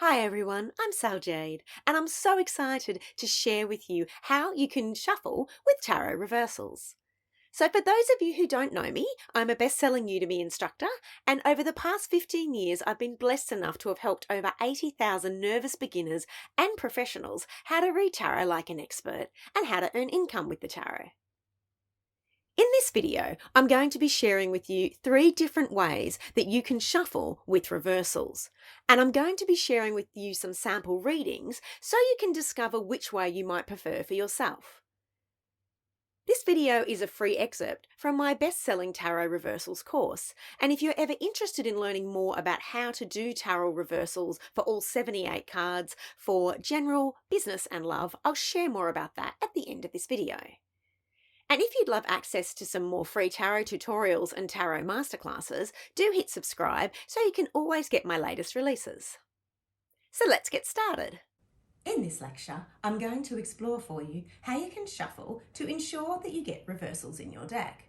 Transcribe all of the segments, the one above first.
Hi everyone, I'm Sal Jade, and I'm so excited to share with you how you can shuffle with tarot reversals. So, for those of you who don't know me, I'm a best-selling Udemy instructor, and over the past 15 years, I've been blessed enough to have helped over 80,000 nervous beginners and professionals how to read tarot like an expert and how to earn income with the tarot. In this video, I'm going to be sharing with you 3 different ways that you can shuffle with reversals. And I'm going to be sharing with you some sample readings so you can discover which way you might prefer for yourself. This video is a free excerpt from my best-selling Tarot Reversals course. And if you're ever interested in learning more about how to do tarot reversals for all 78 cards for general, business and love, I'll share more about that at the end of this video. And if you'd love access to some more free tarot tutorials and tarot masterclasses, do hit subscribe so you can always get my latest releases. So let's get started. In this lecture, I'm going to explore for you how you can shuffle to ensure that you get reversals in your deck.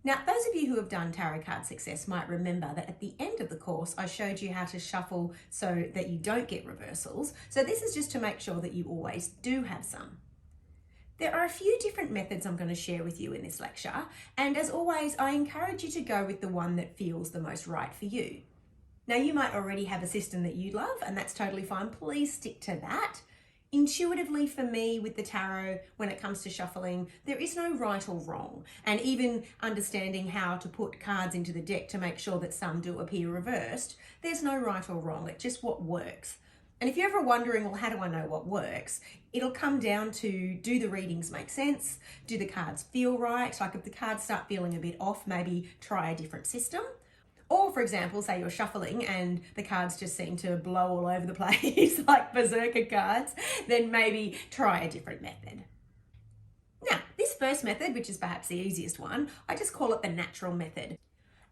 Now, those of you who have done Tarot Card Success might remember that at the end of the course, I showed you how to shuffle so that you don't get reversals. So this is just to make sure that you always do have some. There are a few different methods I'm going to share with you in this lecture, and as always, I encourage you to go with the one that feels the most right for you. Now, you might already have a system that you love, and that's totally fine. Please stick to that. Intuitively for me with the tarot, when it comes to shuffling, there is no right or wrong, and even understanding how to put cards into the deck to make sure that some do appear reversed, there's no right or wrong, it's just what works. And if you're ever wondering, well, how do I know what works? It'll come down to, do the readings make sense? Do the cards feel right? Like if the cards start feeling a bit off, maybe try a different system. Or for example, say you're shuffling and the cards just seem to blow all over the place like berserker cards, then maybe try a different method. Now, this first method, which is perhaps the easiest one, I just call it the natural method.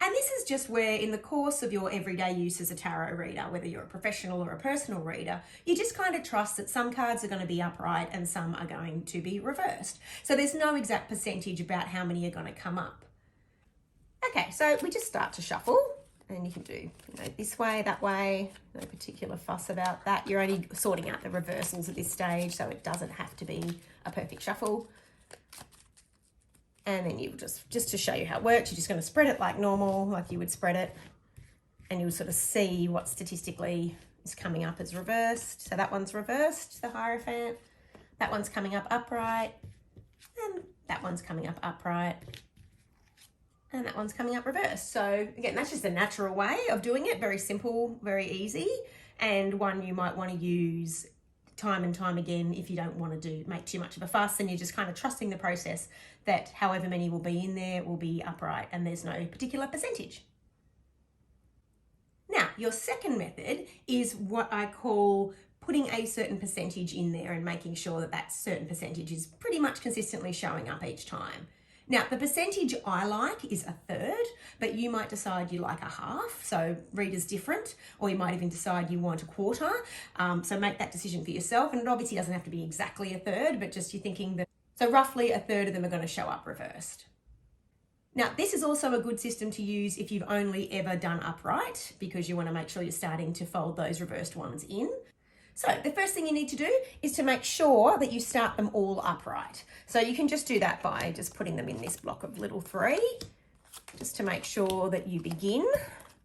And this is just where in the course of your everyday use as a tarot reader, whether you're a professional or a personal reader, you just kind of trust that some cards are going to be upright and some are going to be reversed. So there's no exact percentage about how many are going to come up. Okay, so we just start to shuffle and you can do this way, that way, no particular fuss about that. You're only sorting out the reversals at this stage, so it doesn't have to be a perfect shuffle. And then you just to show you how it works, you're just going to spread it like normal, like you would spread it. And you'll sort of see what statistically is coming up as reversed. So that one's reversed, the Hierophant. That one's coming up upright. And that one's coming up upright. And that one's coming up reversed. So again, that's just a natural way of doing it. Very simple, very easy. And one you might want to use time and time again if you don't want to make too much of a fuss, and you're just kind of trusting the process that however many will be in there will be upright and there's no particular percentage. Now, your second method is what I call putting a certain percentage in there and making sure that that certain percentage is pretty much consistently showing up each time. Now, the percentage I like is a third, but you might decide you like a half, so reader's different, or you might even decide you want a quarter. So make that decision for yourself, and it obviously doesn't have to be exactly a third, but just you're thinking that, so roughly a third of them are going to show up reversed. Now, this is also a good system to use if you've only ever done upright, because you want to make sure you're starting to fold those reversed ones in. So the first thing you need to do is to make sure that you start them all upright. So you can just do that by just putting them in this block of little 3, just to make sure that you begin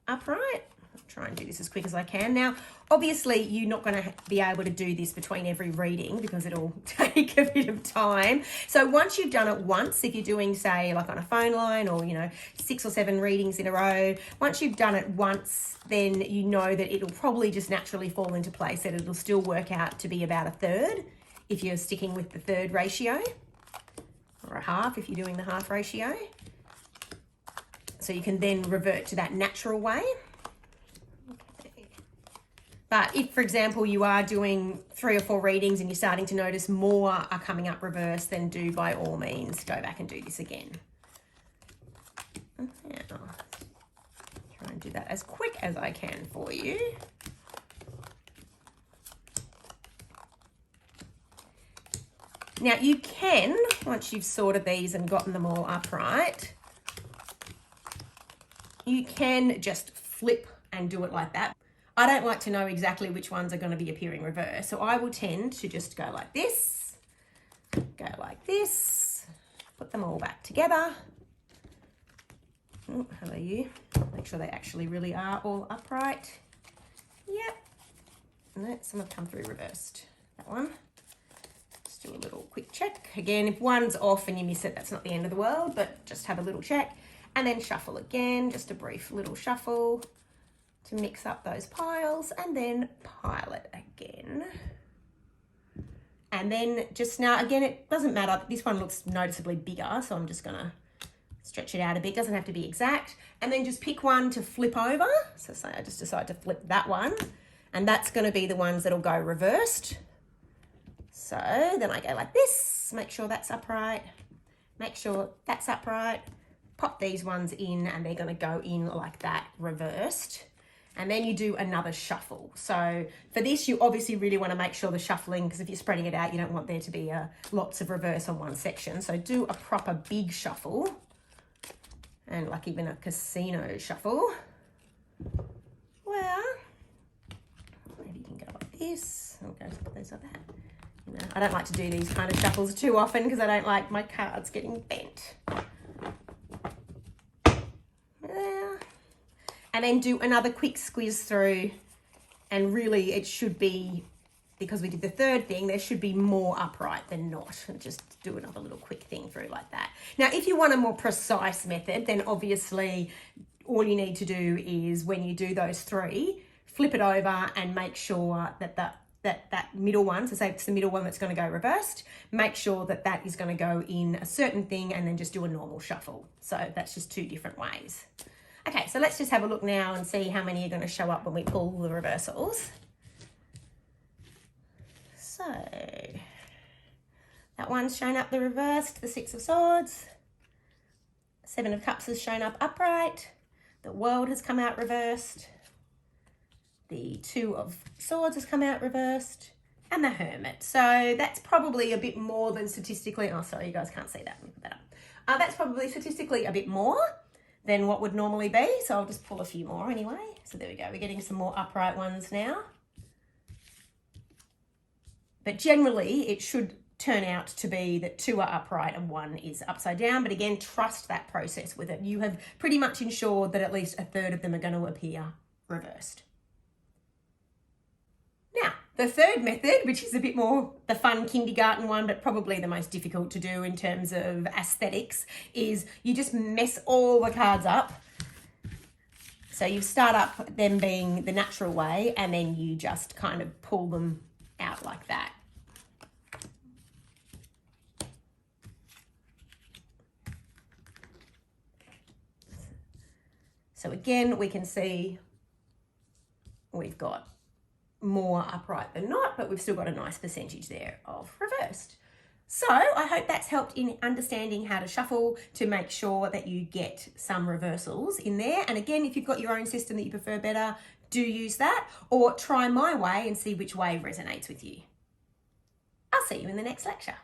upright. I'll try and do this as quick as I can. Now, obviously, you're not going to be able to do this between every reading because it'll take a bit of time. So once you've done it once, if you're doing, say, like on a phone line or, 6 or 7 readings in a row, once you've done it once, then you know that it'll probably just naturally fall into place, that it'll still work out to be about a third if you're sticking with the third ratio, or a half if you're doing the half ratio. So you can then revert to that natural way. But if, for example, you are doing 3 or 4 readings and you're starting to notice more are coming up reversed, then do by all means go back and do this again. Now, try and do that as quick as I can for you. Now you can, once you've sorted these and gotten them all upright, you can just flip and do it like that. I don't like to know exactly which ones are going to be appearing reverse. So I will tend to just go like this, go like this, put them all back together. Oh, how are you? Make sure they actually really are all upright. Yep. No, some have come through reversed. That one. Let's do a little quick check. Again, if one's off and you miss it, that's not the end of the world, but just have a little check. And then shuffle again, just a brief little shuffle to mix up those piles, and then pile it again. And then just now, again, it doesn't matter. This one looks noticeably bigger, so I'm just gonna stretch it out a bit. Doesn't have to be exact. And then just pick one to flip over. So say I just decide to flip that one, and that's gonna be the ones that'll go reversed. So then I go like this, make sure that's upright, make sure that's upright, pop these ones in, and they're gonna go in like that, reversed. And then you do another shuffle. So for this, you obviously really want to make sure the shuffling, because if you're spreading it out, you don't want there to be lots of reverse on one section. So do a proper big shuffle, and like even a casino shuffle. Well, maybe you can go like this. I'll go put these like that. You know, I don't like to do these kind of shuffles too often because I don't like my cards getting bent. And then do another quick squeeze through, and really it should be, because we did the third thing, there should be more upright than not. And just do another little quick thing through like that. Now, if you want a more precise method, then obviously all you need to do is when you do those three, flip it over and make sure that that middle one, so say it's the middle one that's going to go reversed, make sure that that is going to go in a certain thing, and then just do a normal shuffle. So that's just two different ways. Okay, so let's just have a look now and see how many are going to show up when we pull the reversals. So that one's shown up the reversed, the Six of Swords. Seven of Cups has shown up upright. The World has come out reversed. The Two of Swords has come out reversed. And the Hermit. So that's probably a bit more than statistically. Oh, sorry, you guys can't see that. Let me put that up. That's probably statistically a bit more than what would normally be. So I'll just pull a few more anyway. So there we go. We're getting some more upright ones now. But generally it should turn out to be that two are upright and one is upside down. But again, trust that process with it. You have pretty much ensured that at least a third of them are going to appear reversed. Now, the third method, which is a bit more the fun kindergarten one, but probably the most difficult to do in terms of aesthetics, is you just mess all the cards up. So you start up them being the natural way, and then you just kind of pull them out like that. So again, we can see we've got more upright than not, but we've still got a nice percentage there of reversed. So I hope that's helped in understanding how to shuffle to make sure that you get some reversals in there. And again, if you've got your own system that you prefer better, do use that, or try my way and see which way resonates with you. I'll see you in the next lecture.